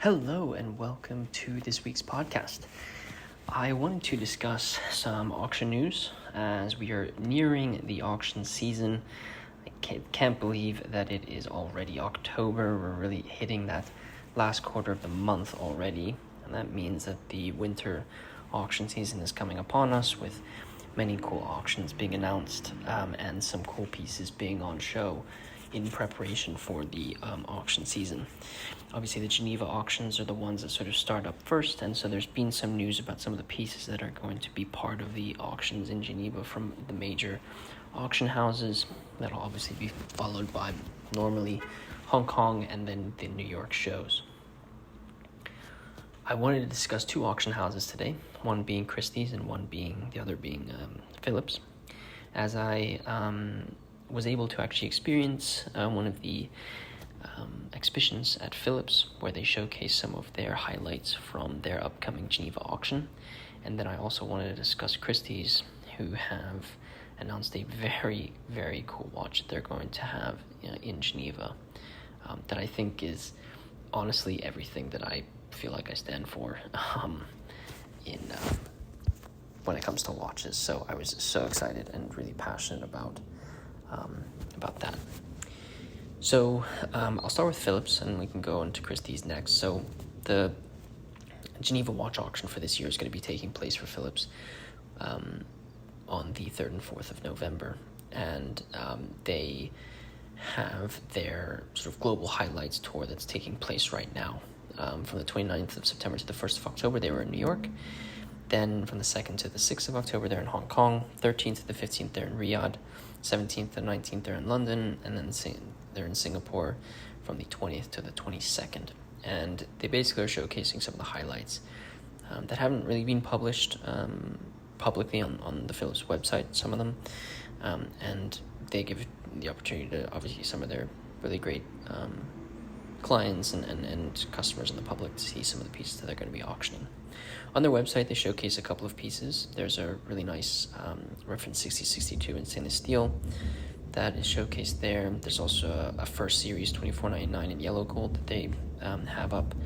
Hello and welcome to this week's podcast. I wanted to discuss some auction news as we are nearing the auction season. I can't believe that it is already October. We're really hitting that last quarter of the month already, and that means that the winter auction season is coming upon us with many cool auctions being announced and some cool pieces being on show in preparation for the auction season. Obviously, the Geneva auctions are the ones that sort of start up first, and so there's been some news about some of the pieces that are going to be part of the auctions in Geneva from the major auction houses. That'll obviously be followed by normally Hong Kong and then the New York shows. I wanted to discuss two auction houses today, one being Christie's and the other being Phillips, as I was able to actually experience one of the exhibitions at Phillips where they showcase some of their highlights from their upcoming Geneva auction. And then I also wanted to discuss Christie's, who have announced a very, very cool watch that they're going to have in Geneva that I think is honestly everything that I feel like I stand for when it comes to watches. So I was so excited and really passionate about that. So I'll start with Phillips and we can go into Christie's next. So the Geneva watch auction for this year is going to be taking place for Phillips on the 3rd and 4th of November. And they have their sort of global highlights tour that's taking place right now. From the 29th of September to the 1st of October, they were in New York. Then from the 2nd to the 6th of October, they're in Hong Kong. 13th to the 15th, they're in Riyadh. 17th to 19th, they're in London. And then they're in Singapore from the 20th to the 22nd. And they basically are showcasing some of the highlights that haven't really been published publicly on the Phillips website, some of them. And they give the opportunity to, obviously, some of their really great clients and customers and the public to see some of the pieces that they're going to be auctioning. On their website, they showcase a couple of pieces. There's a really nice reference 6062 in stainless steel that is showcased there. There's also a first series 2499 in yellow gold that they have up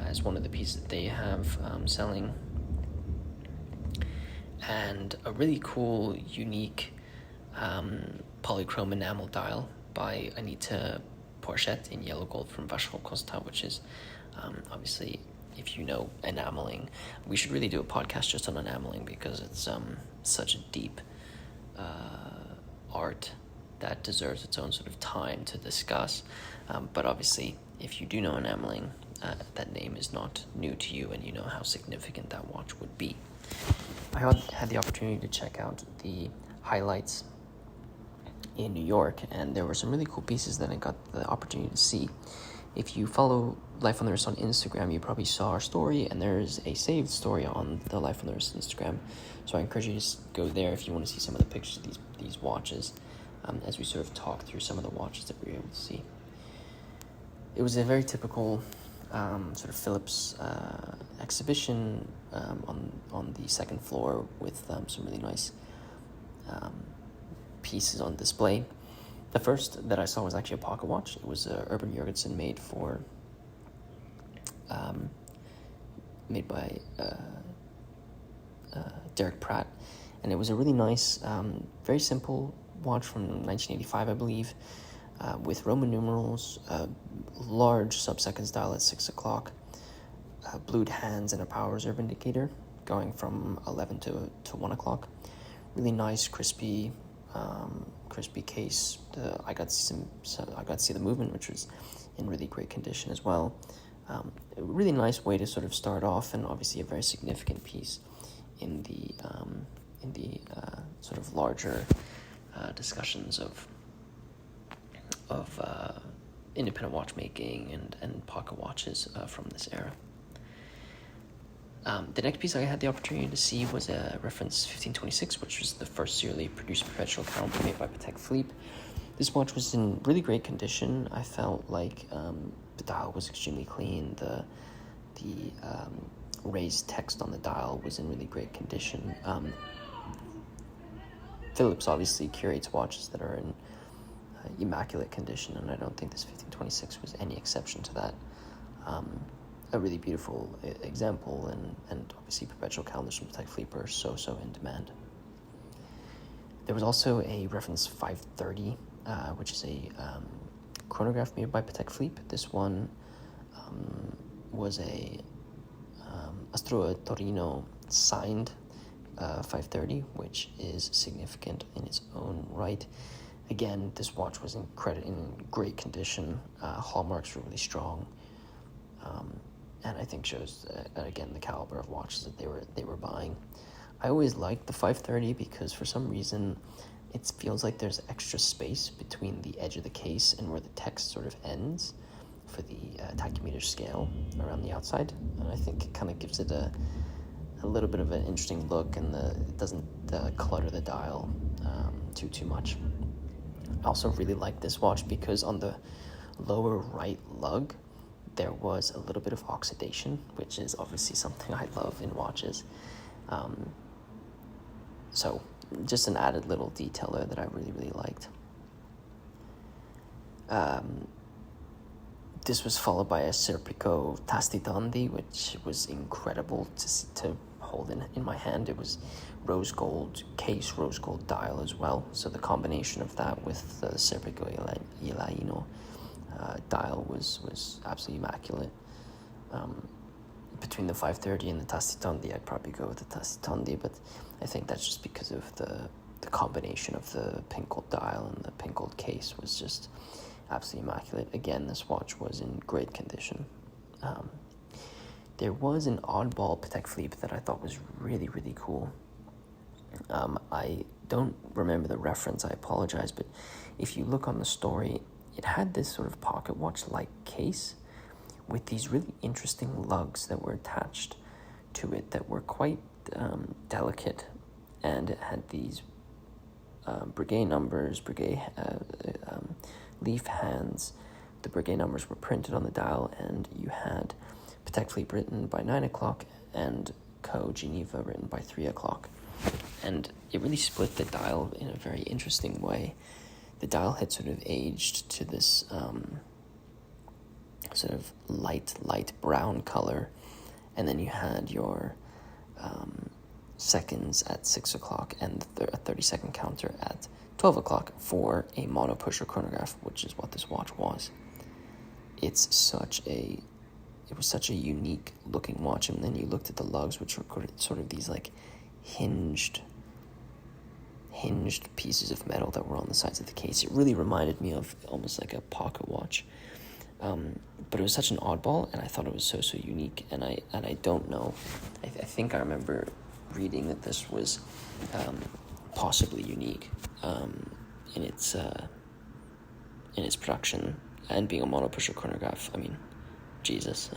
as one of the pieces that they have selling. And a really cool, unique polychrome enamel dial by Anita Porchette in yellow gold from Vacheron Constant, which is obviously, if you know enameling, we should really do a podcast just on enameling because it's such a deep art that deserves its own sort of time to discuss. But obviously, if you do know enameling, that name is not new to you and you know how significant that watch would be. I had the opportunity to check out the highlights in New York, and there were some really cool pieces that I got the opportunity to see. If you follow Life on the Wrist on Instagram, you probably saw our story, and there's a saved story on the Life on the Wrist Instagram. So I encourage you to go there if you want to see some of the pictures of these watches, as we sort of talk through some of the watches that we were able to see. It was a very typical sort of Phillips exhibition on the second floor with some really nice pieces on display. The first that I saw was actually a pocket watch. It was Urban Jurgensen made by Derek Pratt, and it was a really nice, very simple watch from 1985, I believe, with Roman numerals, large sub-seconds dial at 6 o'clock, blued hands, and a power reserve indicator going from 11 to 1 o'clock. Really nice, crispy case. I got to see the movement, which was in really great condition as well. A really nice way to sort of start off, and obviously a very significant piece in the sort of larger discussions of independent watchmaking and pocket watches from this era. The next piece I had the opportunity to see was a reference 1526, which was the first serially produced perpetual calendar made by Patek Philippe. This watch was in really great condition. I felt like the dial was extremely clean. The raised text on the dial was in really great condition. Phillips obviously curates watches that are in immaculate condition, and I don't think this 1526 was any exception to that. a really beautiful example, and obviously perpetual calendars from Patek Philippe are so in demand. There was also a reference 530, which is a chronograph made by Patek Philippe. This one was a Astro Torino signed 530, which is significant in its own right. Again, this watch was in great condition. Hallmarks were really strong, and I think shows again the caliber of watches that they were buying. I always liked the 530 because for some reason it feels like there's extra space between the edge of the case and where the text sort of ends for the tachymeter scale around the outside, and I think it kind of gives it a little bit of an interesting look, and it doesn't clutter the dial too much. I also really like this watch because on the lower right lug there was a little bit of oxidation, which is obviously something I love in watches. So just an added little detail there that I really liked. This was followed by a Serpico Tastitondi, which was incredible to hold in my hand. It was rose gold case, rose gold dial as well. So the combination of that with the Serpico Ilaino dial was absolutely immaculate. Between the 530 and the Tastitondi, I'd probably go with the Tastitondi, but I think that's just because of the combination of the pink gold dial and the pink gold case was just absolutely immaculate. Again, this watch was in great condition. There was an oddball Patek Philippe that I thought was really cool. I don't remember the reference, I apologize, but if you look on the story, it had this sort of pocket watch-like case with these really interesting lugs that were attached to it that were quite delicate, and it had these Breguet numbers, Breguet leaf hands. The Breguet numbers were printed on the dial, and you had Patek Philippe written by 9 o'clock and Co. Geneva written by 3 o'clock. And it really split the dial in a very interesting way. The dial had sort of aged to this sort of light brown color, and then you had your seconds at 6 o'clock and a 30-second counter at 12 o'clock for a mono pusher chronograph, which is what this watch was. It was such a unique looking watch, and then you looked at the lugs, which were sort of these like hinged pieces of metal that were on the sides of the case. It really reminded me of almost like a pocket watch. But it was such an oddball, and I thought it was so unique, and I don't know. I think I remember reading that this was possibly unique in its production, and being a mono pusher chronograph. I mean, Jesus,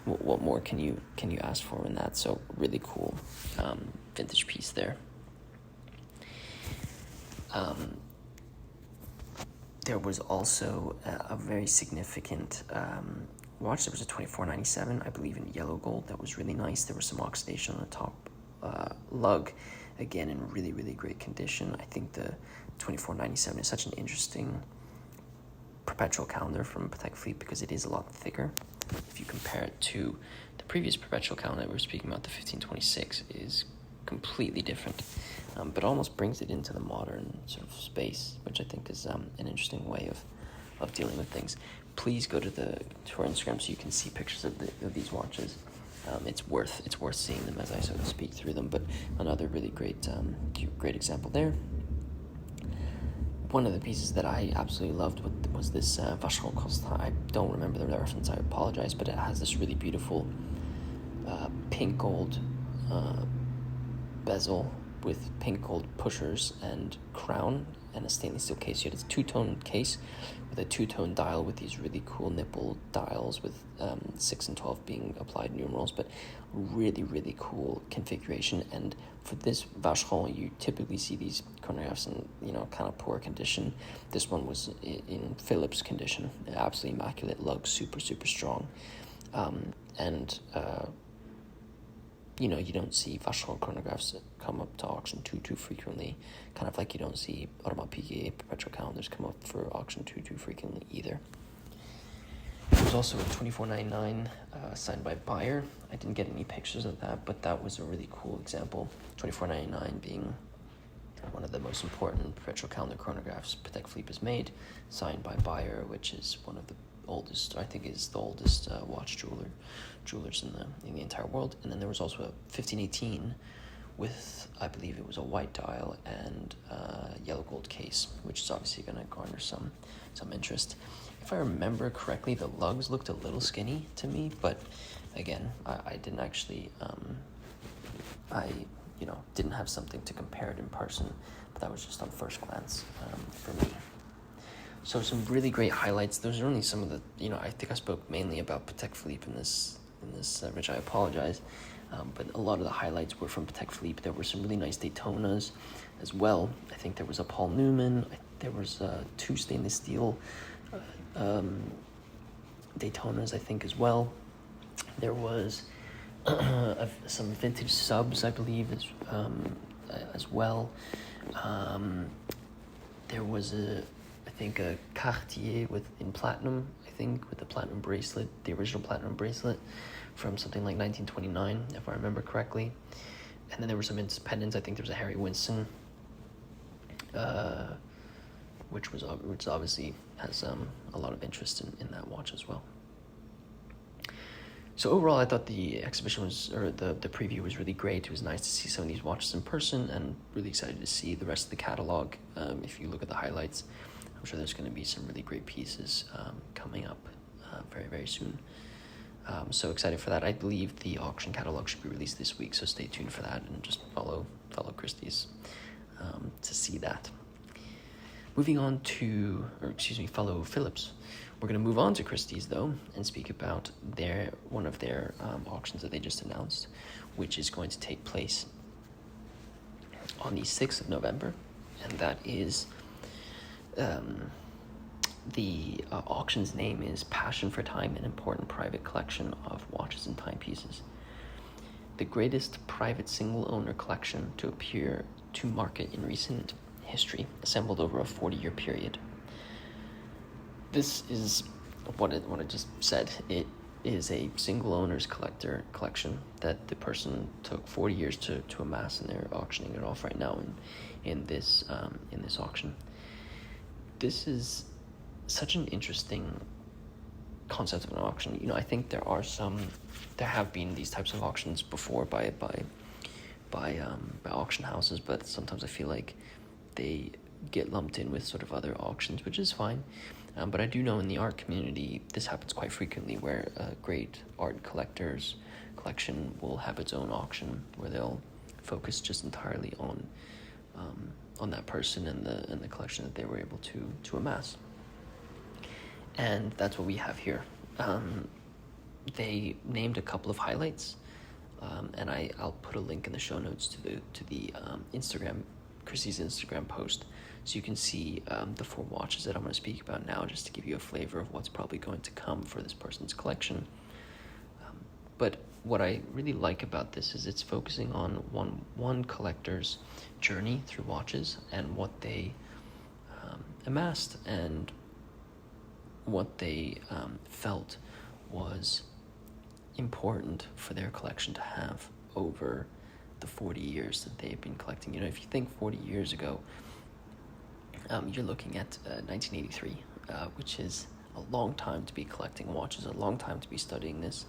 what more can you ask for in that? So really cool vintage piece there. There was also a very significant watch. There was a 2497, I believe, in yellow gold that was really nice. There was some oxidation on the top lug, again in really great condition. I think the 2497 is such an interesting perpetual calendar from Patek Philippe because it is a lot thicker. If you compare it to the previous perpetual calendar we were speaking about, the 1526 is completely different, but almost brings it into the modern sort of space, which I think is an interesting way of dealing with things. Please go to our Instagram so you can see pictures of these watches. It's worth seeing them as I sort of speak through them. But another really great example there. One of the pieces that I absolutely loved was this Vacheron Constant. I don't remember the reference, I apologize, but it has this really beautiful pink gold bezel with pink gold pushers and crown and a stainless steel case. You had a two-tone case with a two-tone dial with these really cool nipple dials with 6 and 12 being applied numerals, but really cool configuration. And for this Vacheron, you typically see these chronographs in kind of poor condition. This one was in Phillips condition, absolutely immaculate lug, super strong, and you don't see Vacheron chronographs come up to auction too frequently, kind of like you don't see Audemars Piguet perpetual calendars come up for auction too frequently either. was also a $24.99 signed by Bayer. I didn't get any pictures of that, but that was a really cool example. $24.99 being one of the most important perpetual calendar chronographs Patek Philippe has made, signed by Bayer, which is one of the oldest, I think is the oldest watch jewelers in the entire world. And then there was also a 1518 with, I believe it was a white dial and yellow gold case, which is obviously going to garner some interest. If I remember correctly, the lugs looked a little skinny to me, but again, I didn't actually, didn't have something to compare it in person, but that was just on first glance for me. So some really great highlights. Those are only some of the, I think I spoke mainly about Patek Philippe in this, which I apologize. But a lot of the highlights were from Patek Philippe. There were some really nice Daytonas as well. I think there was a Paul Newman. There was 2 stainless steel Daytonas, I think, as well. There was some vintage subs, I believe, as well. There was a Cartier in platinum, I think, with the platinum bracelet, the original platinum bracelet from something like 1929, if I remember correctly. And then there were some independents. I think there was a Harry Winston, which obviously has a lot of interest in that watch as well. So overall, I thought the exhibition the preview was really great. It was nice to see some of these watches in person, and really excited to see the rest of the catalog. If you look at the highlights, I'm sure there's going to be some really great pieces coming up very, very soon. So excited for that. I believe the auction catalog should be released this week, so stay tuned for that and just follow Christie's to see that. Moving on follow Phillips. We're going to move on to Christie's, though, and speak about one of their auctions that they just announced, which is going to take place on the 6th of November, and that is the auction's name is Passion for Time, an important private collection of watches and timepieces. The greatest private single-owner collection to appear to market in recent history, assembled over a 40-year period. This is what I just said. It is a single owner's collection that the person took 40 years to amass, and they're auctioning it off right now in this auction. This is such an interesting concept of an auction. I think there have been these types of auctions before by auction houses, but sometimes I feel like they get lumped in with sort of other auctions, which is fine. But I do know in the art community, this happens quite frequently, where a great art collector's collection will have its own auction, where they'll focus just entirely on that person and the collection that they were able to amass. And that's what we have here. They named a couple of highlights, and I'll put a link in the show notes to the Instagram, Christie's Instagram post, so you can see the 4 watches that I'm going to speak about now, just to give you a flavor of what's probably going to come for this person's collection. But what I really like about this is it's focusing on one collector's journey through watches and what they amassed and what they felt was important for their collection to have over the 40 years that they've been collecting. If you think 40 years ago, you're looking at 1983, which is a long time to be collecting watches, a long time to be studying this,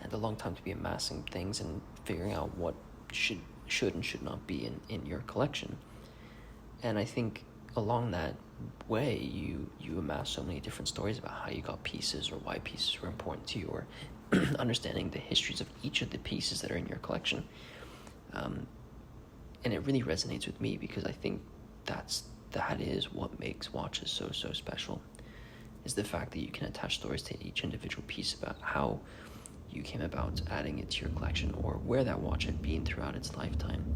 and a long time to be amassing things and figuring out what should and should not be in your collection. And I think along that way, you amass so many different stories about how you got pieces or why pieces were important to you, or understanding the histories of each of the pieces that are in your collection. And it really resonates with me, because I think that is what makes watches so special, is the fact that you can attach stories to each individual piece about how you came about adding it to your collection, or where that watch had been throughout its lifetime,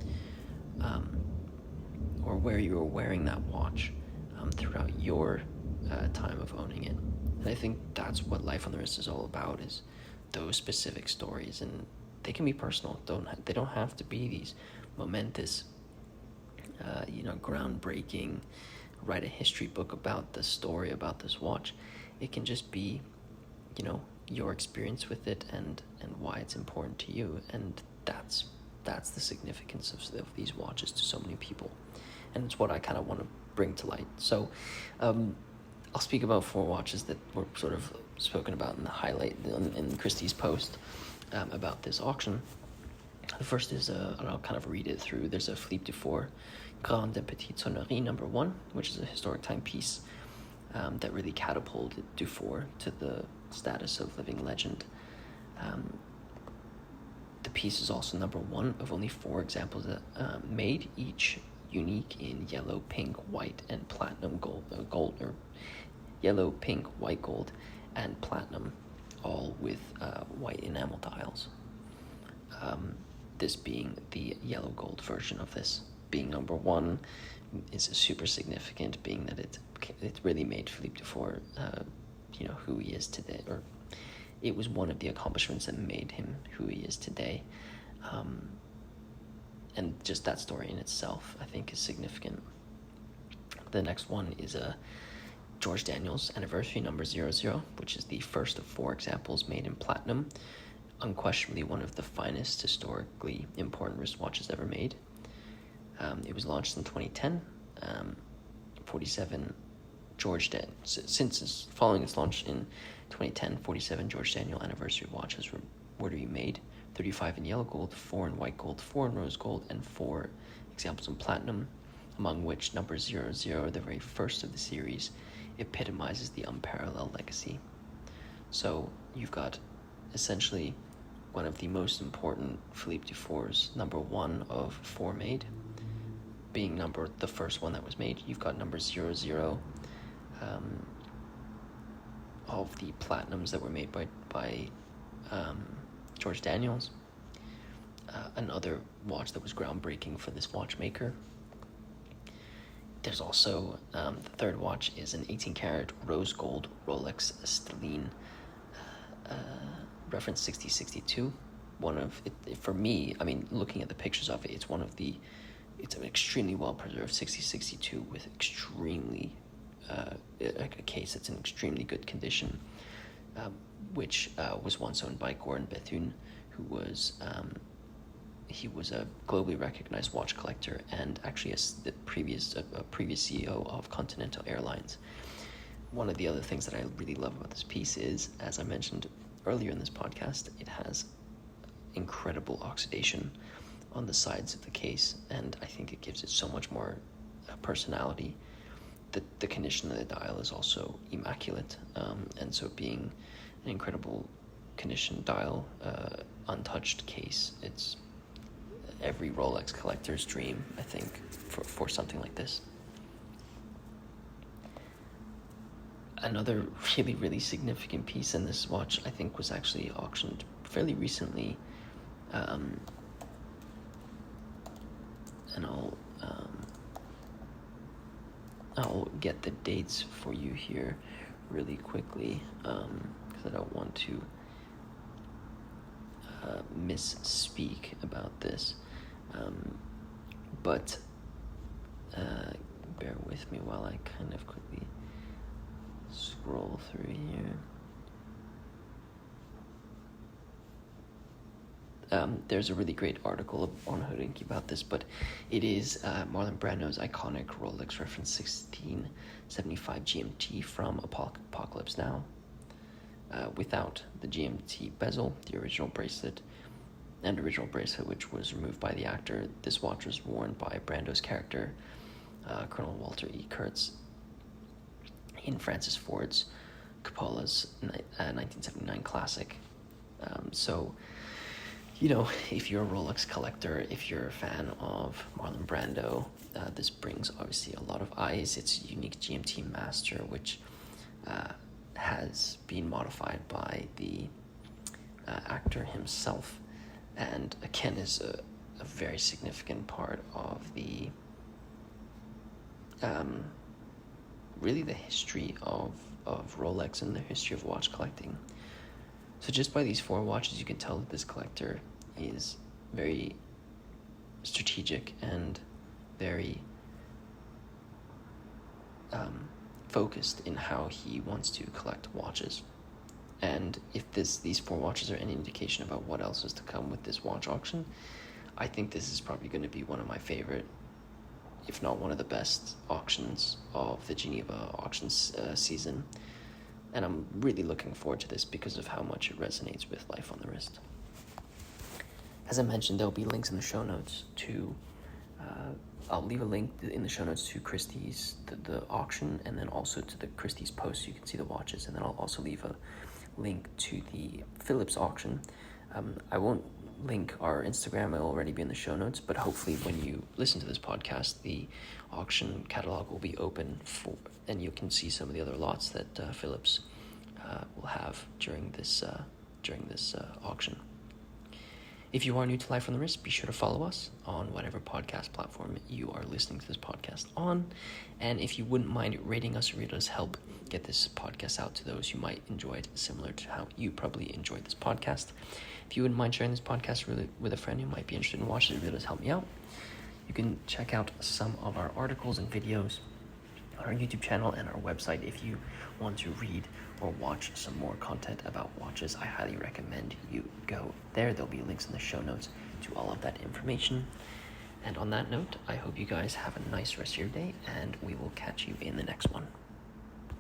or where you were wearing that watch throughout your time of owning it. And I think that's what Life on the Wrist is all about, is those specific stories, and they can be personal. They don't have to be these momentous, groundbreaking, write a history book about the story about this watch. It can just be your experience with it and why it's important to you, and that's the significance of these watches to so many people, and it's what I kind of want to bring to light. So I'll speak about 4 watches that were sort of spoken about in the highlight in Christie's post about this auction. The first is, I'll kind of read it through. There's a Philippe Dufour Grande et Petite Sonnerie number 1, which is a historic timepiece that really catapulted Dufour to the status of living legend. The piece is also number 1 of only 4 examples that made, each unique in yellow, pink, white, and platinum gold, or yellow, pink, white gold, and platinum, all with white enamel dials. This being the yellow gold version of this, being number 1, is super significant, being that it really made Philippe Dufour, who he is today, or it was one of the accomplishments that made him who he is today. And just that story in itself, I think, is significant. The next one is a George Daniels Anniversary number 00, which is the first of 4 examples made in platinum. Unquestionably one of the finest historically important wristwatches ever made. It was launched in 2010. 47 following its launch in 2010, 47 George Daniel Anniversary watches were to be made. 35 in yellow gold, 4 in white gold, 4 in rose gold, and 4 examples in platinum, among which number 00, the very first of the series, epitomizes the unparalleled legacy. So you've got essentially one of the most important Philippe Dufour's, number 1 of 4 made, being the first one that was made. You've got number 00 of the platinums that were made by George Daniels, another watch that was groundbreaking for this watchmaker. There's also the third watch is an 18-karat rose gold Rolex Stelline, reference 6062. One of it, for me, I mean, looking at the pictures of it, it's an extremely well preserved 6062 with extremely a case that's in extremely good condition, which was once owned by Gordon Bethune, who was he was a globally recognized watch collector and actually a previous CEO of Continental Airlines. One of the other things that I really love about this piece is, as I mentioned earlier in this podcast, it has incredible oxidation on the sides of the case, and I think it gives it so much more personality. The condition of the dial is also immaculate, and so being an incredible condition dial, untouched case, it's every Rolex collector's dream, I think, for something like this. Another really, really significant piece in this watch, I think, was actually auctioned fairly recently, and I'll get the dates for you here really quickly, because I don't want to misspeak about this, but bear with me while I kind of quickly scroll through here. There's a really great article on Hoodinky about this, but it is Marlon Brando's iconic Rolex reference 1675 GMT from Apocalypse Now, without the GMT bezel, the original bracelet, which was removed by the actor. This watch was worn by Brando's character, Colonel Walter E. Kurtz, in Francis Ford's Coppola's 1979 classic. So, if you're a Rolex collector, if you're a fan of Marlon Brando, this brings obviously a lot of eyes. It's a unique GMT master, which has been modified by the actor himself, and again is a very significant part of the really the history of Rolex and the history of watch collecting. So just by these 4 watches, you can tell that this collector is very strategic and very focused in how he wants to collect watches. And if these 4 watches are any indication about what else is to come with this watch auction, I think this is probably going to be one of my favorite, if not one of the best auctions of the Geneva auctions season. And I'm really looking forward to this because of how much it resonates with life on the wrist. As I mentioned, there'll be links in the show notes to, I'll leave a link in the show notes to Christie's, the auction, and then also to the Christie's post so you can see the watches. And then I'll also leave a link to the Phillips auction. I won't link our Instagram, it'll already be in the show notes, but hopefully when you listen to this podcast, the auction catalog will be open and you can see some of the other lots that Phillips will have during this auction. If you are new to Life on the Wrist, be sure to follow us on whatever podcast platform you are listening to this podcast on. And if you wouldn't mind rating us, it does help get this podcast out to those who might enjoy it, similar to how you probably enjoyed this podcast. If you wouldn't mind sharing this podcast with a friend who might be interested in watching it, really does help me out. You can check out some of our articles and videos on our YouTube channel and our website. If you want to read or watch some more content about watches, I highly recommend you go there. There'll be links in the show notes to all of that information. And on that note, I hope you guys have a nice rest of your day, and we will catch you in the next one.